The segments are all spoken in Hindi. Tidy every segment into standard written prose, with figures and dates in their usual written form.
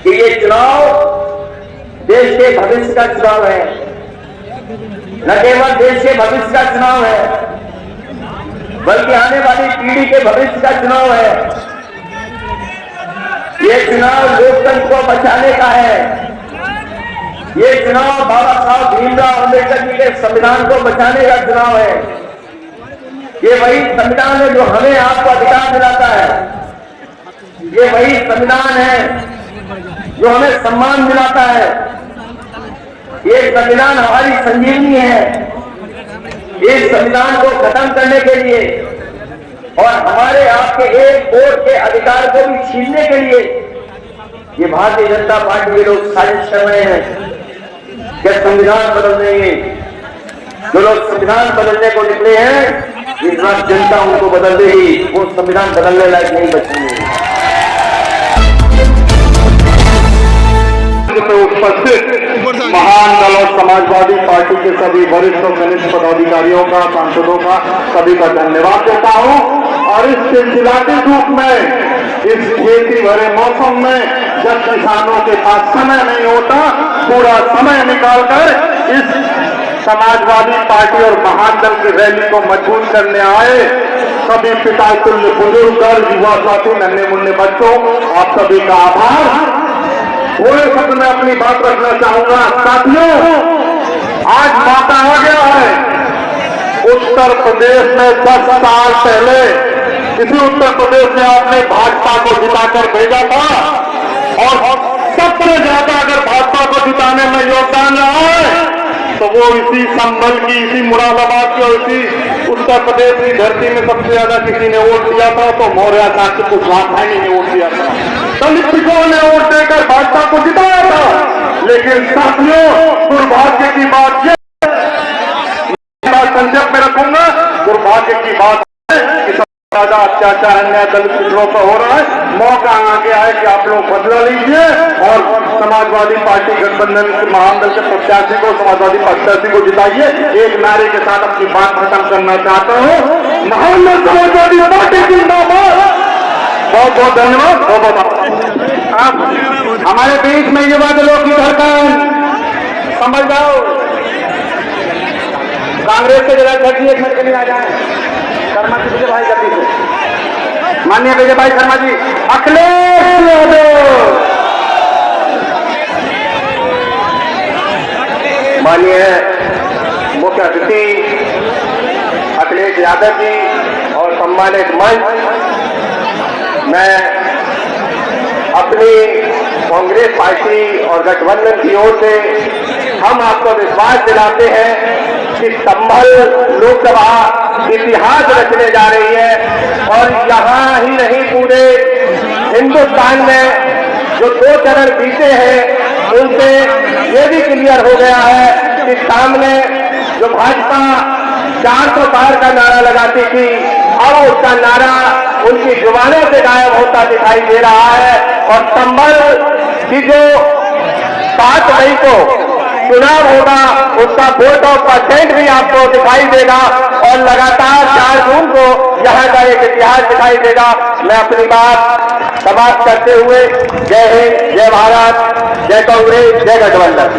कि ये चुनाव देश के भविष्य का चुनाव है, न केवल देश के भविष्य का चुनाव है बल्कि आने वाली पीढ़ी के भविष्य का चुनाव है। ये चुनाव लोकतंत्र को बचाने का है। ये चुनाव बाबा साहब भीमराव अम्बेडकर जी के संविधान को बचाने का चुनाव है। ये वही संविधान है जो हमें आपको अधिकार दिलाता है। ये वही संविधान है जो हमें सम्मान दिलाता है। ये संविधान हमारी संजीवनी है। इस संविधान को खत्म करने के लिए और हमारे आपके एक वोट के अधिकार को भी छीनने के लिए ये भारतीय जनता पार्टी के लोग साजिश कर रहे हैं कि संविधान बदल देंगे। जो लोग संविधान बदलने को निकले हैं, इस बार जनता उनको बदल देगी। वो संविधान बदलने लायक नहीं बचेंगे। उपस्थित महान दल और समाजवादी पार्टी के सभी वरिष्ठ और कनिष्ठ पदाधिकारियों का, सांसदों का, सभी का धन्यवाद देता हूं। और इस चिलचिलाते धूप में, इस खेती भरे मौसम में, जब किसानों के पास समय नहीं होता, पूरा समय निकालकर इस समाजवादी पार्टी और महान दल की रैली को मजबूत करने आए सभी पिता तुल्य बुजुर्ग, युवा साथी, नन्हे मुन्ने बच्चों, आप सभी का आभार। थोड़े शब्द में अपनी बात रखना चाहूंगा। साथियों, आज मौका आ गया है। उत्तर प्रदेश में 10 साल पहले इसी उत्तर प्रदेश में आपने भाजपा को जिताकर भेजा था और सबसे ज्यादा अगर भाजपा को जिताने में योगदान रहा है तो वो इसी संभल की, इसी मुरादाबाद की और इसी उत्तर प्रदेश की धरती में सबसे ज्यादा किसी ने वोट दिया था तो मौर्य साहब कुशवाहा भाई ने वोट दिया था। दलितों ने वोट देकर भाजपा को जिताया था। लेकिन साथियों, दुर्भाग्य की बात यह संक्षेप में रखूंगा, दुर्भाग्य की बात है कि ज्यादा अत्याचार अन्याय दलित पिछड़ों पर हो रहा है। मौका आ गया है कि आप लोग बदला लीजिए और समाजवादी पार्टी गठबंधन के महामंडल के प्रत्याशी को, समाजवादी प्रत्याशी को जिताइए। एक नारे के साथ अपनी बात खत्म करना चाहता हूँ। महामंडल समाजवादी पार्टी जिंदाबाद। बहुत बहुत धन्यवाद। बहुत बहुत आप हमारे बीच में युवा दलों की धड़कन समझ जाओ। कांग्रेस के जिला अध्यक्ष एक मिनट के लिए आ जाए। शर्मा जी, विजय भाई जल्दी से, माननीय विजय भाई शर्मा जी। अखिलेश यादव, माननीय मुख्य अतिथि अखिलेश यादव जी और सम्मानित मंच, मैं अपनी कांग्रेस पार्टी और गठबंधन की ओर से हम आपको विश्वास दिलाते हैं कि संभल लोकसभा इतिहास रचने जा रही है। और यहाँ ही नहीं, पूरे हिंदुस्तान में जो 2 चरण बीते हैं उनसे ये भी क्लियर हो गया है कि सामने जो भाजपा 400 पार का नारा लगाती थी, अब उसका नारा उनकी जुबानों से गायब होता दिखाई दे रहा है। और संभल की जो 7 मई को चुनाव होगा उसका वोट ऑफ परसेंट भी आपको दिखाई देगा और लगातार 4 जून को यहाँ का एक इतिहास दिखाई देगा। मैं अपनी बात समाप्त करते हुए जय हिंद, जय भारत, जय कांग्रेस, जय गठबंधन।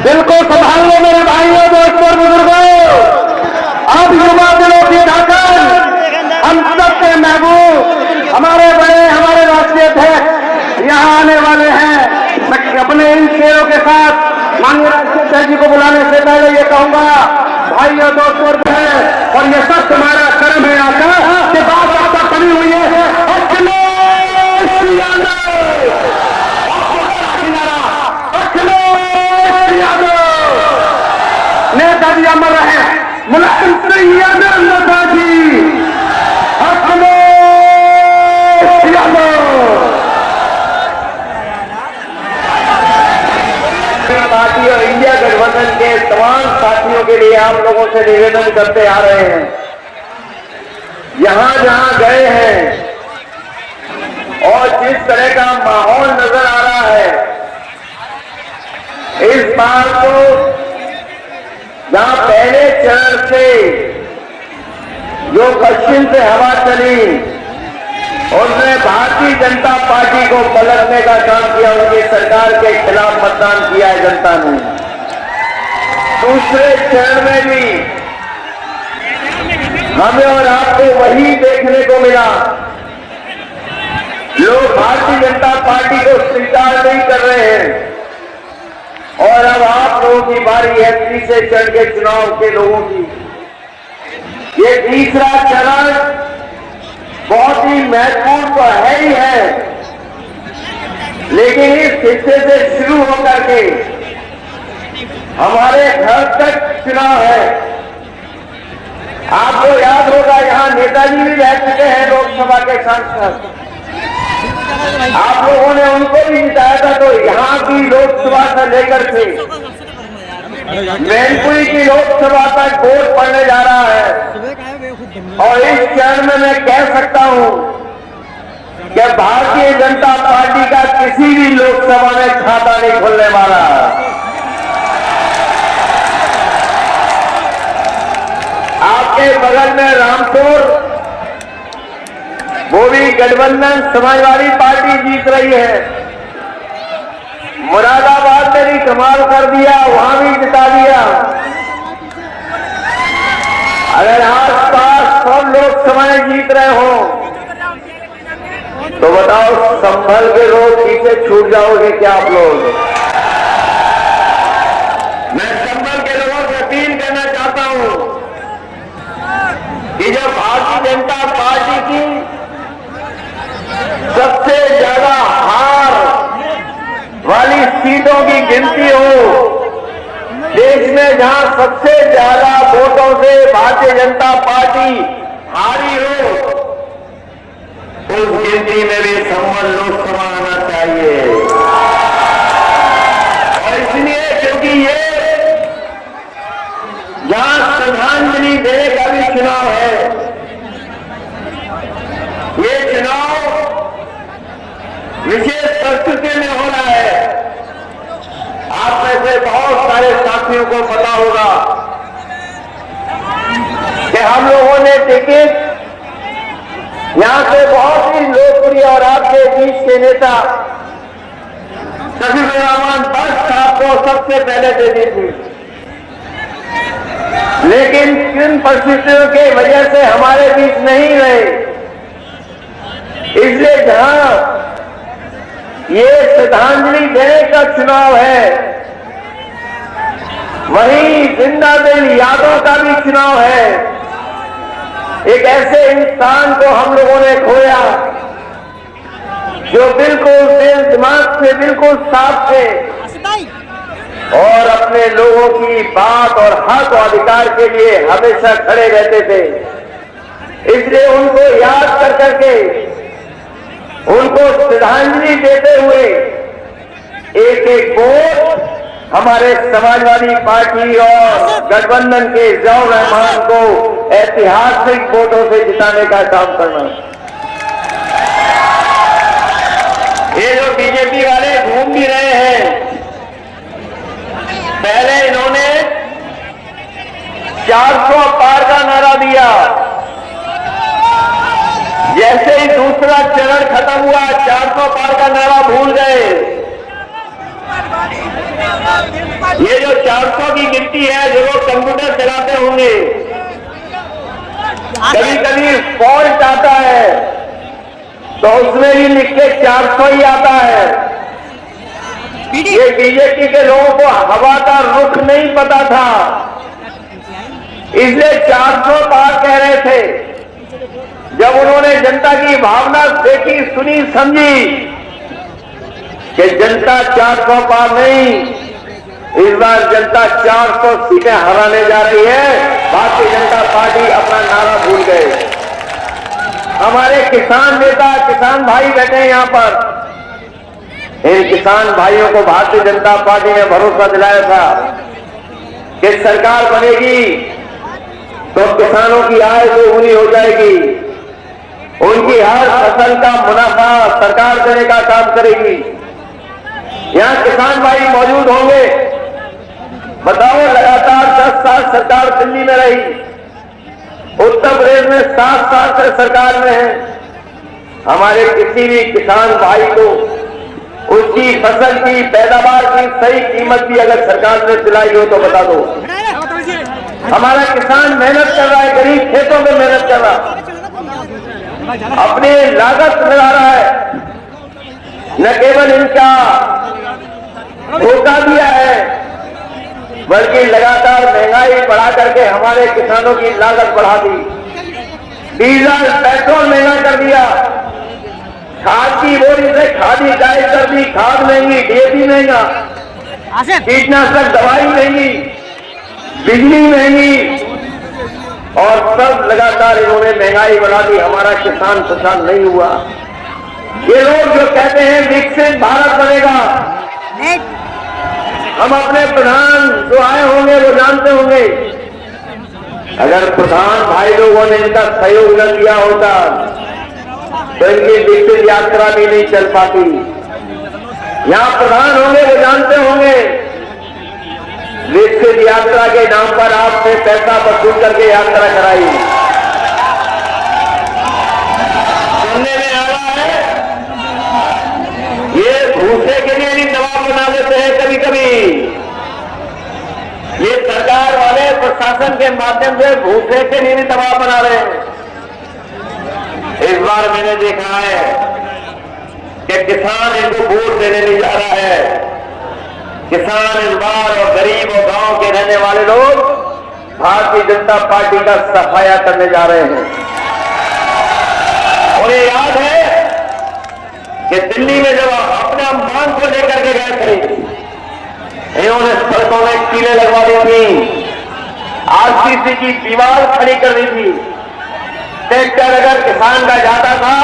दिल को संभाल लो मेरे भाइयों, दोस्तों, बुजुर्गों। अब युवा दिलों की धड़कन, हम सबके महबूब, हमारे बड़े, हमारे राष्ट्रीय अध्यक्ष यहाँ आने वाले हैं। मैं अपने इन शेरों के साथ माननीय राष्ट्रीय अध्यक्ष जी को बुलाने से पहले ये कहूंगा, भाइयों, दोस्तों है, और ये सब तुम्हारा कर्म है आपका कि बात आपका बनी हुई है। अखिलेश यादव, अखिलेश यादव, नेताजी अमर रहे, मुलायम सिंह यादव नेताजी, अखिलेश यादव। पार्टी और इंडिया गठबंधन के तमाम साथियों के लिए आप लोगों से निवेदन करते आ रहे हैं, यहां जहां गए हैं और जिस तरह का माहौल नजर आ रहा है, इस बार तो जहां पहले चरण से जो पश्चिम से हवा चली उसने भारतीय जनता पार्टी को पलटने का काम किया, उनकी सरकार के खिलाफ मतदान किया है जनता ने। दूसरे चरण में भी हमें और आपको वही देखने को मिला। लोग भारतीय जनता पार्टी को स्वीकार नहीं कर रहे हैं और अब आप लोगों की बारी है तीसरे चरण के चुनाव के लोगों की। ये तीसरा चरण बहुत ही महत्वपूर्ण तो है ही है, लेकिन इस हिस्से से शुरू होकर के हमारे घर तक चुनाव है। आपको याद होगा यहाँ नेताजी भी रह चुके हैं लोकसभा के सांसद, आप लोगों ने उनको भी जिताया था। तो यहाँ की लोकसभा से लेकर के मैनपुरी की लोकसभा तक वोट पड़ने जा रहा है और इस चरण में मैं कह सकता हूं कि भारतीय जनता पार्टी का किसी भी लोकसभा में खाता नहीं खुलने वाला। आपके बगल में रामपुर, वो भी गठबंधन समाजवादी पार्टी जीत रही है। मुरादाबाद में भी कमाल कर दिया, वहां भी जिता दिया। अगर आस-पास सब लोग समय जीत रहे हो तो बताओ संभल के लोग पीछे छूट जाओगे क्या आप लोग? मैं संभल के लोगों से अपील करना चाहता हूं कि जो भारतीय जनता पार्टी की सबसे ज्यादा हार वाली सीटों की गिनती हो, देश में जहां सबसे ज्यादा वोटों से भारतीय जनता पार्टी हारी हो, उस गिनती में भी संभल लोकसभा आना चाहिए। और इसलिए क्योंकि ये जहां श्रद्धांजलि देने का भी चुनाव है, ये चुनाव विशेष परिस्थिति में हो रहा है। आप में से बहुत सारे साथियों को पता होगा कि हम लोगों ने टिकट यहां से बहुत ही लोकप्रिय और आपके बीच के नेता शफीकुर रहमान बख्श साहब को सबसे पहले दे दी थी, लेकिन किन परिस्थितियों की वजह से हमारे बीच नहीं रहे। इसलिए जहां ये श्रद्धांजलि देने का चुनाव है, वहीं जिंदा दिल यादों का भी चुनाव है। एक ऐसे इंसान को हम लोगों ने खोया जो बिल्कुल दिल दिमाग से बिल्कुल साफ थे और अपने लोगों की बात और हक और अधिकार के लिए हमेशा खड़े रहते थे। इसलिए उनको याद कर करके, उनको श्रद्धांजलि देते हुए एक एक वोट हमारे समाजवादी पार्टी और गठबंधन के जियाउर रहमान को ऐतिहासिक वोटों से जिताने का काम करना। ये जो बीजेपी वाले घूम भी रहे हैं, पहले इन्होंने 400 पार का नारा दिया, जैसे ही दूसरा चरण खत्म हुआ 400 पार का नारा भूल गए। ये जो 400 की गिनती है, जो लोग कंप्यूटर चलाते होंगे, कभी कभी फॉल्ट आता है तो उसमें भी लिख के 400 ही आता है। ये बीजेपी के लोगों को हवा का रुख नहीं पता था, इसलिए 400 पार कह रहे थे। जब उन्होंने जनता की भावना देखी, सुनी, समझी कि जनता 400 पार नहीं, इस बार जनता 400 सीटें हराने जा रही है, भारतीय जनता पार्टी अपना नारा भूल गए। हमारे किसान नेता, किसान भाई बैठे हैं यहाँ पर। इन किसान भाइयों को भारतीय जनता पार्टी ने भरोसा दिलाया था कि सरकार बनेगी तो किसानों की आय दोगुनी हो जाएगी, उनकी हर फसल का मुनाफा सरकार देने का काम करेगी। यहाँ किसान भाई मौजूद होंगे। बताओ, लगातार 10 साल सरकार दिल्ली में रही, उत्तर प्रदेश में 7 साल से सरकार में है, हमारे किसी भी किसान भाई को उसकी फसल की पैदावार की सही कीमत भी अगर सरकार ने दिलाई हो तो बता दो। हमारा किसान मेहनत कर रहा है, गरीब खेतों में मेहनत कर रहा है, अपनी लागत लगा रहा है, न केवल इनका धोखा दिया है बल्कि लगातार महंगाई बढ़ा करके हमारे किसानों की लागत बढ़ा दी, डीजल पेट्रोल महंगा कर दिया, खाद की बोरी से खादी गाय कर दी, खाद महंगी, डीएपी महंगा, कीटनाशक दवाई महंगी, बिजली महंगी और सब लगातार इन्होंने महंगाई बढ़ा दी। हमारा किसान खुशहाल नहीं हुआ। ये लोग जो कहते हैं विकसित भारत बनेगा, हम अपने प्रधान जो आए होंगे वो जानते होंगे, अगर प्रधान भाई लोगों ने इनका सहयोग न किया होता तो इनकी विकसित यात्रा भी नहीं चल पाती। यहां प्रधान होंगे वो जानते होंगे, विकसित यात्रा के नाम पर आपसे पैसा वसूल करके यात्रा कराई। सुनने में आ रहा है ये भूसे के लिए भी दबाव बना देते हैं कभी कभी। ये सरकार वाले प्रशासन के माध्यम से भूसे के लिए भी दबाव बना रहे हैं। इस बार मैंने देखा है कि किसान इनको वोट देने नहीं जा रहा है। किसान इस बार और गरीब और गांव के रहने वाले लोग भारतीय जनता पार्टी का सफाया करने जा रहे हैं। और ये याद है कि दिल्ली में जब अपना मांग को लेकर के गए थे, इन्होंने सड़कों में कीलें लगवा दी थी, आरसीसी की दीवार खड़ी कर दी थी। ट्रैक्टर अगर किसान का जाता था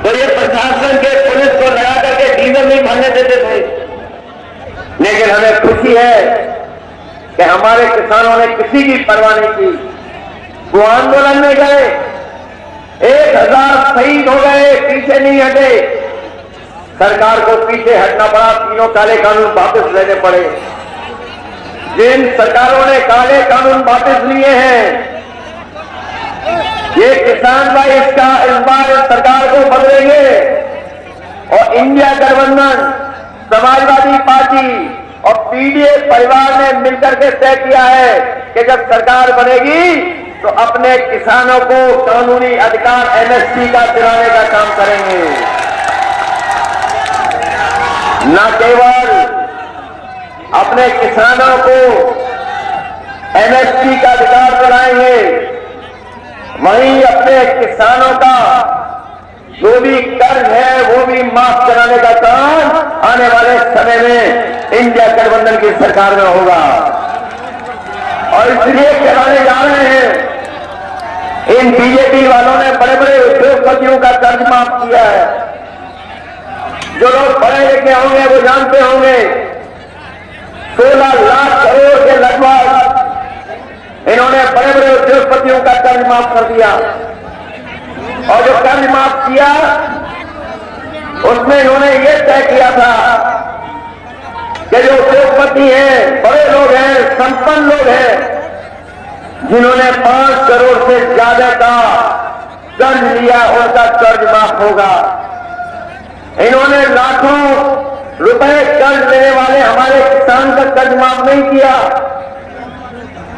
तो ये प्रशासन के पुलिस को लगा करके डीजल नहीं भरने देते थे। लेकिन हमें खुशी है कि हमारे किसानों ने किसी की परवाह नहीं की। वो आंदोलन में गए, 1000 शहीद हो गए, पीछे नहीं हटे। सरकार को पीछे हटना पड़ा, तीनों काले कानून वापस लेने पड़े। जिन सरकारों ने काले कानून वापस लिए हैं, ये किसान भाई इस बार सरकार को बदलेंगे। और इंडिया गठबंधन, समाजवादी पार्टी और पीडीए परिवार ने मिलकर के तय किया है कि जब सरकार बनेगी तो अपने किसानों को कानूनी अधिकार एमएसपी का दिलाने का काम करेंगे। न केवल अपने किसानों को एमएसपी का अधिकार दिलाएंगे, वहीं अपने किसानों का जो भी कर्ज है वो भी माफ कराने का काम आने वाले समय में इंडिया गठबंधन की सरकार में होगा। और इसलिए कराने जा रहे हैं। इन बीजेपी वालों ने बड़े बड़े उद्योगपतियों का कर्ज माफ किया है। जो लोग पढ़े लिखे होंगे वो जानते होंगे, 16 लाख करोड़ के लगभग इन्होंने बड़े बड़े उद्योगपतियों का कर्ज माफ कर दिया। और जो कर्ज माफ किया उसमें इन्होंने ये तय किया था कि जो उद्योगपति हैं, बड़े लोग हैं, संपन्न लोग हैं, जिन्होंने 5 करोड़ से ज्यादा का कर्ज लिया, उनका कर्ज माफ होगा। इन्होंने लाखों रुपए कर्ज लेने वाले हमारे किसान का कर्ज माफ नहीं किया।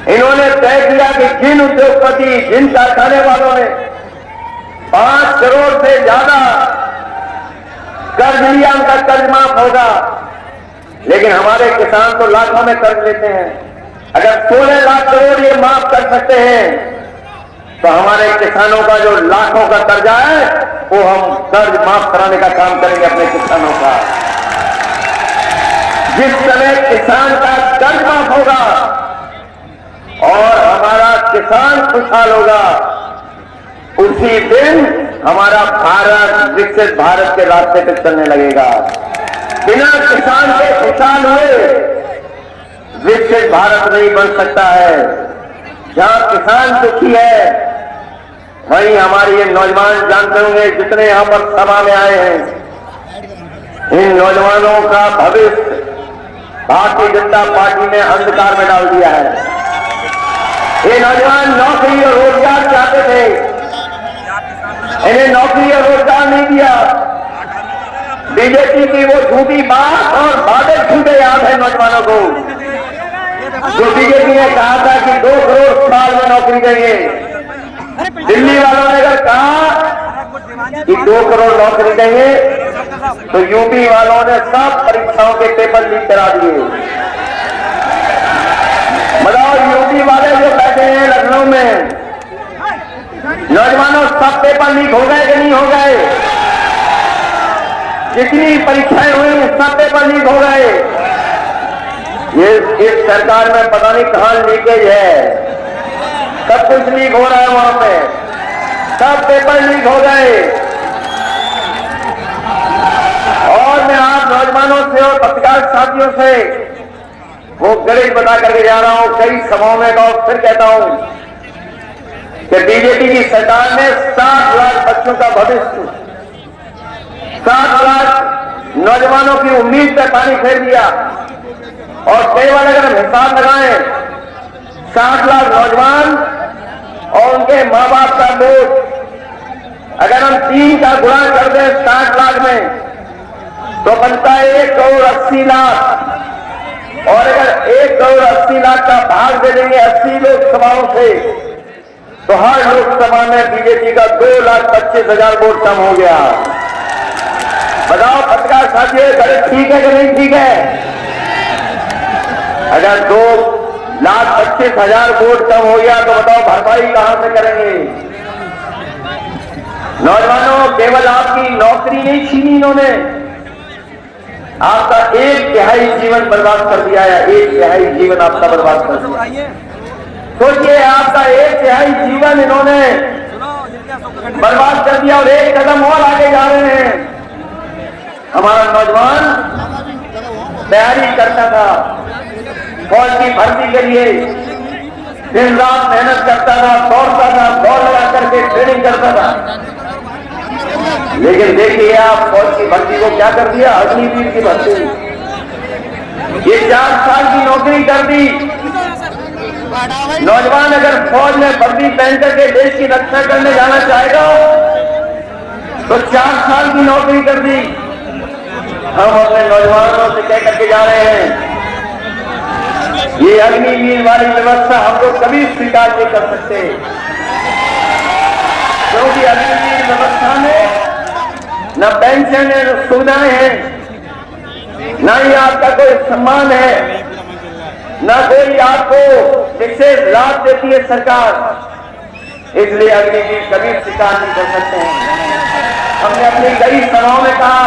इन्होंने तय किया कि जिन उद्योगपति, जिन कारखाने वालों ने 5 करोड़ से ज्यादा कर्ज लिया, उनका कर्ज माफ होगा। लेकिन हमारे किसान तो लाखों में कर्ज लेते हैं। अगर 16 लाख करोड़ ये माफ कर सकते हैं तो हमारे किसानों का जो लाखों का कर्जा है वो हम कर्ज माफ कराने का काम करेंगे अपने किसानों का। जिस समय किसान का कर्ज माफ होगा और हमारा किसान खुशहाल होगा, उसी दिन हमारा भारत विकसित भारत के रास्ते पर चलने लगेगा। बिना किसान के खुशहाल हुए विकसित भारत नहीं बन सकता है। जहां किसान दुखी है वहीं हमारे ये नौजवान जानते होंगे, जितने यहां पर सभा में आए हैं, इन नौजवानों का भविष्य भारतीय जनता पार्टी ने अंधकार में डाल दिया है। ये नौजवान नौकरी और रोजगार चाहते थे, इन्हें नौकरी और रोजगार नहीं दिया। बीजेपी की वो झूठी बात और वादे झूठे याद है नौजवानों को, जो बीजेपी ने कहा था कि 2 करोड़ साल में नौकरी देंगे। दिल्ली वालों ने अगर कहा कि 2 करोड़ नौकरी देंगे तो यूपी वालों ने सब परीक्षाओं के पेपर लीक करा दिए। बताओ, यूपी वाले जो बैठे हैं लखनऊ में, नौजवानों, सब पेपर लीक हो गए कि नहीं हो गए? जितनी परीक्षाएं हुई सब पेपर लीक हो गए। ये इस सरकार में पता नहीं कहां लीकेज है, सब कुछ लीक हो रहा है वहां पे, सब पेपर लीक हो गए। और मैं आप नौजवानों से और पत्रकार साथियों से वो गणित बता करके जा रहा हूं, कई सभाओं में और फिर कहता हूं कि बीजेपी की सरकार ने 60 लाख बच्चों का भविष्य, 60 लाख नौजवानों की उम्मीद पर पानी फेर दिया। और केवल अगर हम हिसाब लगाएं, 60 लाख नौजवान और उनके मां बाप का बोझ अगर हम 3 का गुणा कर दें 60 लाख में तो बनता है 1 करोड़ 80 लाख। और अगर 1 करोड़ 80 लाख का भाग दे देंगे 80 लोकसभाओं से तो हर लोकसभा में बीजेपी का 2,25,000 वोट कम हो गया। बताओ पत्रकार साथियों, गणित ठीक है कि नहीं ठीक है? अगर 2,25,000 वोट कम हो गया तो बताओ भरपाई कहां से करेंगे? नौजवानों, केवल आपकी नौकरी नहीं छीनी इन्होंने, आपका 1/3 जीवन बर्बाद कर दिया है। 1/3 जीवन आपका बर्बाद कर दिया। सोचिए, आपका 1/3 जीवन इन्होंने बर्बाद कर दिया और एक कदम और आगे जा रहे हैं। हमारा नौजवान तैयारी करता था फौज की भर्ती के लिए, दिन रात मेहनत करता था, दौड़ता था, दौड़ लगा करके ट्रेनिंग करता था। लेकिन देखिए आप फौज की भर्ती को क्या कर दिया, अग्निवीर की भर्ती। ये 4 साल की नौकरी कर दी। नौजवान अगर फौज में वर्दी पहन करके देश की रक्षा करने जाना चाहेगा तो 4 साल की नौकरी कर दी। हम अपने नौजवानों से कह करके जा रहे हैं, ये अग्निवीर वाली व्यवस्था हम लोग कभी स्वीकार नहीं कर सकते, क्योंकि अग्निवीर व्यवस्था में न पेंशन है, न सुविधाएं हैं, न ही आपका कोई सम्मान है, न कोई आपको विशेष लाभ देती है सरकार। इसलिए अग्निवीर कभी स्वीकार नहीं कर सकते हैं। हमने अपनी कई सभाओं में कहा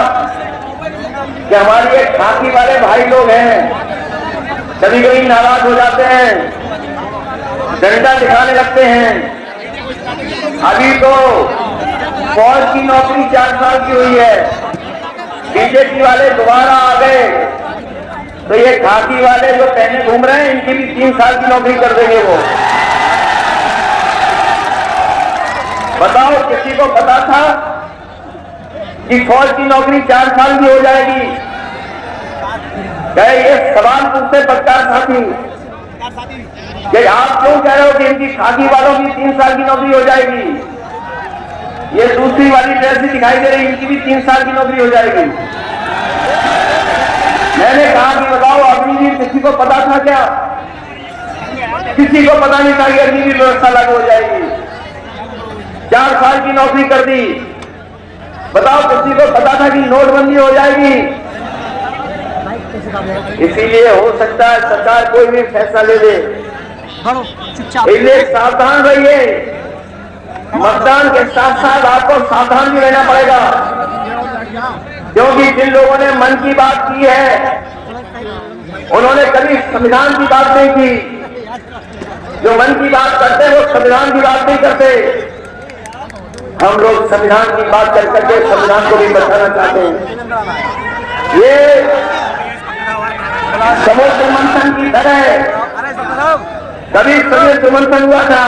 कि हमारे ये खाकी वाले भाई लोग हैं, कभी कभी नाराज हो जाते हैं, डंडा दिखाने लगते हैं। अभी तो फौज की नौकरी 4 साल की हुई है, बीजेपी वाले दोबारा आ गए तो ये खाकी वाले जो पहने घूम रहे हैं इनकी भी 3 साल की नौकरी कर देंगे वो। बताओ, किसी को पता था कि फौज की नौकरी 4 साल की हो जाएगी? कहे ये सवाल पूछते पत्रकार साथी कि आप क्यों कह रहे हो कि इनकी खाकी वालों की 3 साल की नौकरी हो जाएगी? ये दूसरी वाली ड्रेस भी दिखाई दे रही, इनकी भी 3 साल की नौकरी हो जाएगी। मैंने कहा कि बताओ, अग्निवीर किसी को पता था क्या? किसी को पता नहीं था कि अग्निवीर व्यवस्था लागू हो जाएगी। 4 साल की नौकरी कर दी। बताओ, किसी को पता था कि नोटबंदी हो जाएगी? इसीलिए हो सकता है सरकार कोई भी फैसला ले ले, इसलिए सावधान रहिए। मतदान के साथ साथ आपको सावधान भी रहना पड़ेगा, क्योंकि जिन लोगों ने मन की बात की है उन्होंने कभी संविधान की बात नहीं की। जो मन की बात करते हैं वो संविधान की बात नहीं करते। हम लोग संविधान की बात कर करके संविधान को भी बचाना चाहते हैं। ये समुद्र मंथन की तरह कभी समुद्र मंथन हुआ था,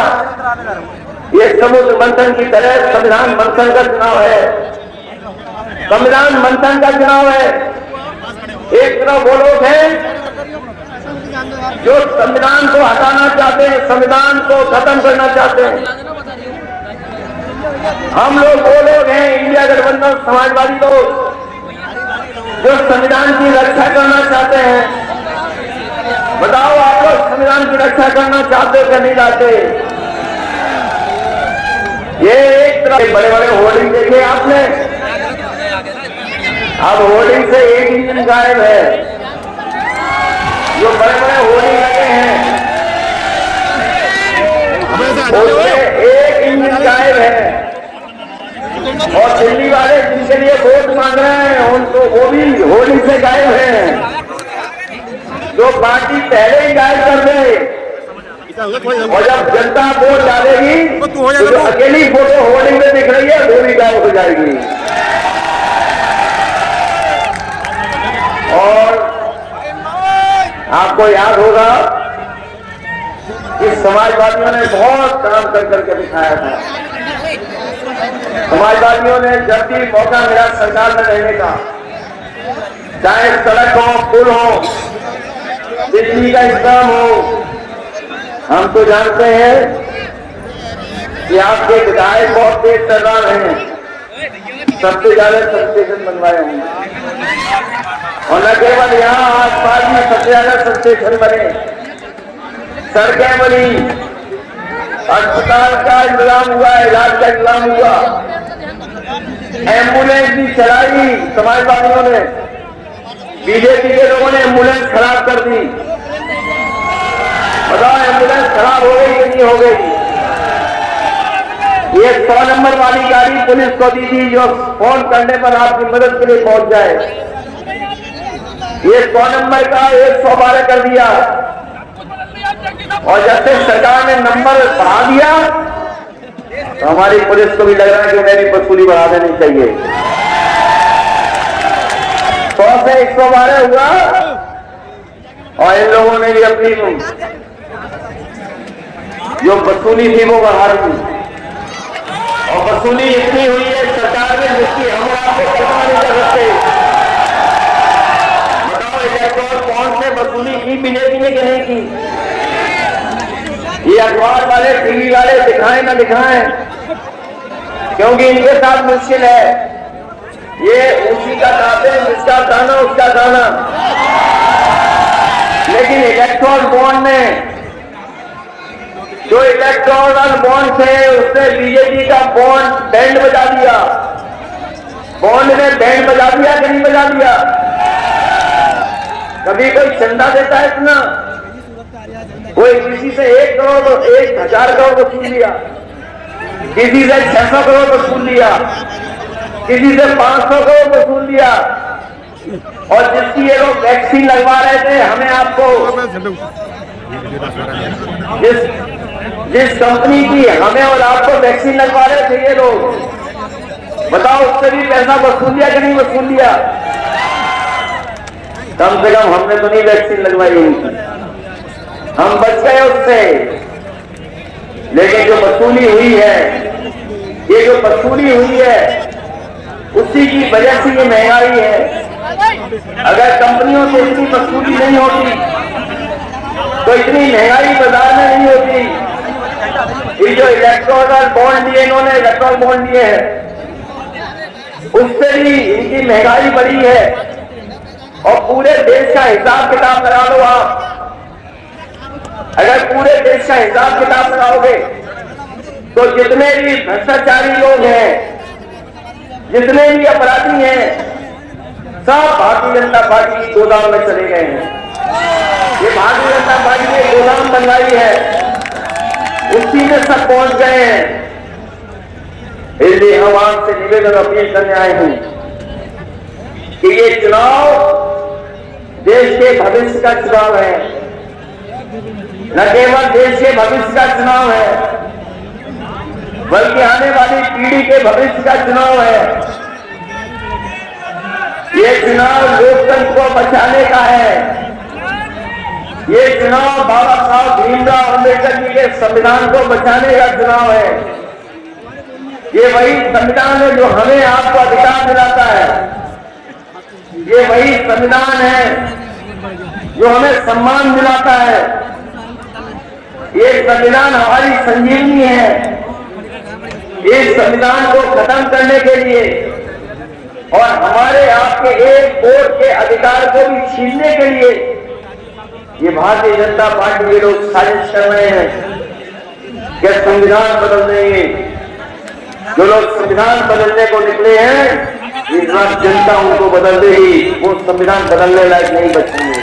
ये समुद्र मंथन की तरह संविधान मंथन का चुनाव है। संविधान मंथन का चुनाव है। एक तरफ वो लोग हैं जो संविधान को हटाना चाहते हैं, संविधान को खत्म करना चाहते हैं, हम लोग वो लोग हैं, इंडिया गठबंधन समाजवादी लोग, जो संविधान की रक्षा करना चाहते हैं। बताओ आप लोग संविधान की रक्षा करना चाहते हो क्या नहीं चाहते? ये एक तरह बड़े बड़े होर्डिंग देखे आपने, अब होर्डिंग से एक इंजन गायब है। जो बड़े बड़े होर्डिंग लगे हैं उससे एक इंजन गायब है। और दिल्ली वाले जिनके लिए वोट मांग रहे हैं उनको वो भी होर्डिंग से गायब है। जो पार्टी पहले ही गायब कर दे और जब जनता वोट डालेगी तो जो अकेली फोटो होर्डिंग में दिख रही है वो भी गायब हो जाएगी। और आपको याद होगा कि समाजवादियों ने बहुत काम कर करके दिखाया था। समाजवादियों ने जब भी मौका मिला सरकार में रहने का, चाहे सड़क हो, पुल हो, बिजली का इंतजाम हो, हम तो जानते हैं कि आपके विधायक बहुत तेज तर्रार हैं, सबसे ज्यादा सब स्टेशन बनवाए होंगे। और न केवल यहाँ आसपास में सबसे ज्यादा सब स्टेशन बने, सड़कें बनी, अस्पताल का इंतजाम हुआ, इलाज का इंतजाम हुआ, एम्बुलेंस भी चलाई समाजवादियों ने। बीजेपी के लोगों ने एम्बुलेंस खराब कर दी। बताओ एम्बुलेंस खराब हो गई कि नहीं हो गई? ये 100 नंबर वाली गाड़ी पुलिस को दी थी जो फोन करने पर आपकी मदद के लिए पहुंच जाए। ये 100 नंबर का 112 कर दिया। और जब से सरकार ने नंबर बढ़ा दिया तो हमारी पुलिस को भी लग रहा है कि उन्हें भी वसूली बढ़ा देनी चाहिए। 100 से 112 हुआ और इन लोगों ने भी अपनी जो वसूली थी वो बढ़ा दी। और वसूली इतनी हुई है सरकार ने जिसकी हम आपको कल्पना नहीं कर सकते। बताओ इलेक्ट्रॉल बॉन्ड से वसूली की बीजेपी ने कि नहीं की? ये अखबार वाले, टीवी वाले दिखाएं ना दिखाएं, क्योंकि इनके साथ मुश्किल है। ये उसी का खाते हैं जिसका दाना उसका दाना। लेकिन इलेक्ट्रॉल बॉन्ड ने, जो इलेक्ट्रॉल बॉन्ड थे उसने बीजेपी का बॉन्ड बैंड बजा दिया। बॉन्ड ने बैंड बजा दिया कि नहीं बजा दिया? कभी कोई चंदा देता है इतना? कोई किसी से 1 करोड़ 1,000 करोड़ वसूल लिया, किसी से 600 करोड़ वसूल लिया, किसी से 500 करोड़ वसूल लिया। और जिसकी ये लोग वैक्सीन लगवा रहे थे, हमें आपको जिस कंपनी की हमें और आपको वैक्सीन लगवा रहे थे ये लोग, बताओ उससे भी पैसा वसूल लिया कि नहीं वसूल लिया? कम से कम हमने तो नहीं वैक्सीन लगवाई उनकी, हम बच गए उससे। लेकिन जो वसूली हुई है, ये जो वसूली हुई है उसी की वजह से ये महंगाई है। अगर कंपनियों से इतनी वसूली नहीं होती तो इतनी महंगाई बाजार में नहीं होती। ये जो इलेक्ट्रॉल बॉन्ड लिए इन्होंने, इलेक्ट्रॉल बॉन्ड लिए हैं, उससे भी इनकी महंगाई बढ़ी है। और पूरे देश का हिसाब किताब लगा लो आप, अगर पूरे देश का हिसाब किताब लगाओगे तो जितने भी भ्रष्टाचारी लोग हैं, जितने भी अपराधी हैं, सब भारतीय जनता पार्टी की गोदाम में चले गए हैं। ये भारतीय जनता पार्टी ने गोदाम बनवाई है, उसी में सब पहुंच गए हैं। इसलिए हम आपसे निवेदन अपील करने आए हैं कि ये चुनाव देश के भविष्य का चुनाव है, न केवल देश के भविष्य का चुनाव है बल्कि आने वाली पीढ़ी के भविष्य का चुनाव है। ये चुनाव लोकतंत्र को बचाने का है। ये चुनाव बाबा साहब भीमराव अम्बेडकर जी के संविधान को बचाने का चुनाव है। ये वही संविधान है जो हमें आपको अधिकार दिलाता है। ये वही संविधान है जो हमें सम्मान दिलाता है। ये संविधान हमारी संजीवनी है। इस संविधान को खत्म करने के लिए और हमारे आपके एक वोट के अधिकार को भी छीनने के लिए ये भारतीय जनता पार्टी के लोग साजिश कर रहे हैं कि संविधान बदल देंगे। जो लोग संविधान बदलने को निकले हैं, इस बार जनता उनको बदल देगी, वो संविधान बदलने लायक नहीं बचेंगे।